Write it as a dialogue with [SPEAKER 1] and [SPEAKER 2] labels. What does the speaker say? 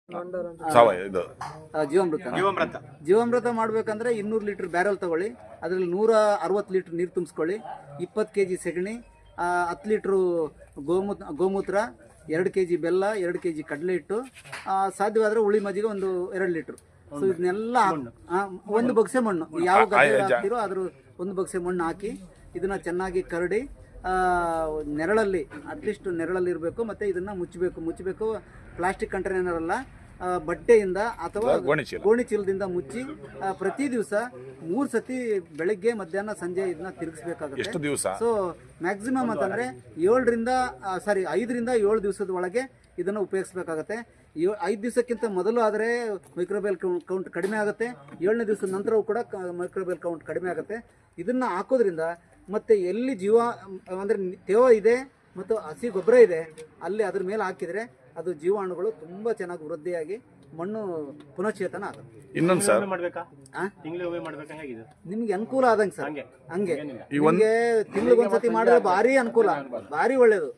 [SPEAKER 1] ಇದು
[SPEAKER 2] ಜೀವಾಮೃತ ಮಾಡ್ಬೇಕಂದ್ರೆ 200 ಲೀಟರ್ ಬ್ಯಾರಲ್ ತಗೊಳ್ಳಿ, ಅದರಲ್ಲಿ 160 ಲೀಟರ್ ನೀರು ತುಂಬಿಸ್ಕೊಳ್ಳಿ, 20 kg ಸೆಗಣಿ, 10 ಲೀಟ್ರು ಗೋಮೂತ್ರ, 2 kg ಬೆಲ್ಲ, 2 kg ಕಡಲೆ ಹಿಟ್ಟು, ಸಾಧ್ಯವಾದರೆ ಹುಳಿ ಮಜ್ಜಿಗೆ ಒಂದು 2 ಲೀಟ್ರ್. ಸೊ ಇದನ್ನೆಲ್ಲ ಒಂದು ಬಕ್ಸೆ ಮಣ್ಣು, ಯಾವ ಗದ್ದೆ ಹಾಕ್ತಿರೋ ಅದ್ರ ಒಂದು ಬಕ್ಸೆ ಮಣ್ಣು ಹಾಕಿ ಇದನ್ನ ಚೆನ್ನಾಗಿ ಕರಡಿ ನೆರಳಲ್ಲಿ, ಅಟ್ಲೀಸ್ಟ್ ನೆರಳಲ್ಲಿ ಇರಬೇಕು. ಮತ್ತು ಇದನ್ನು ಮುಚ್ಚಬೇಕು. ಪ್ಲಾಸ್ಟಿಕ್ ಕಂಟೈನರ್ ಅಲ್ಲ, ಬಟ್ಟೆಯಿಂದ ಅಥವಾ ಗೋಣಿ ಚೀಲದಿಂದ ಮುಚ್ಚಿ ಪ್ರತಿ ದಿವಸ 3 ಸತಿ ಬೆಳಗ್ಗೆ ಮಧ್ಯಾಹ್ನ ಸಂಜೆ ಇದನ್ನ ತಿರುಗಿಸ್ಬೇಕಾಗುತ್ತೆ. ಸೊ ಮ್ಯಾಕ್ಸಿಮಮ್ ಅಂತಂದರೆ 5ರಿಂದ 7 ದಿವಸದ ಒಳಗೆ ಇದನ್ನು ಉಪಯೋಗಿಸ್ಬೇಕಾಗತ್ತೆ. 5 ದಿವಸಕ್ಕಿಂತ ಮೊದಲು ಆದರೆ ಮೈಕ್ರೋಬೆಲ್ ಕೌಂಟ್ ಕಡಿಮೆ ಆಗುತ್ತೆ. 7ನೇ ದಿವಸದ ನಂತರವೂ ಕೂಡ ಮೈಕ್ರೋಬೆಲ್ ಕೌಂಟ್ ಕಡಿಮೆ ಆಗುತ್ತೆ. ಇದನ್ನು ಹಾಕೋದ್ರಿಂದ ಮತ್ತು ಎಲ್ಲಿ ಜೀವ ಅಂದರೆ ತೇವ ಇದೆ ಮತ್ತು ಹಸಿ ಗೊಬ್ಬರ ಇದೆ ಅಲ್ಲಿ ಅದ್ರ ಮೇಲೆ ಹಾಕಿದರೆ ಅದು ಜೀವಾಣುಗಳು ತುಂಬ ಚೆನ್ನಾಗಿ ವೃದ್ಧಿಯಾಗಿ ಮಣ್ಣು ಪುನಶ್ಚೇತನ ಆಗುತ್ತೆ.
[SPEAKER 1] ಇನ್ನೊಂದು ಸರ್,
[SPEAKER 2] ನಿಮ್ಗೆ ಅನುಕೂಲ ಆದಂಗೆ ಸರ್, ಹಂಗೆ ತಿಂಗಳಿಗೊಂದ್ಸತಿ ಮಾಡಿದ್ರೆ ಭಾರಿ ಅನುಕೂಲ, ಭಾರಿ ಒಳ್ಳೇದು.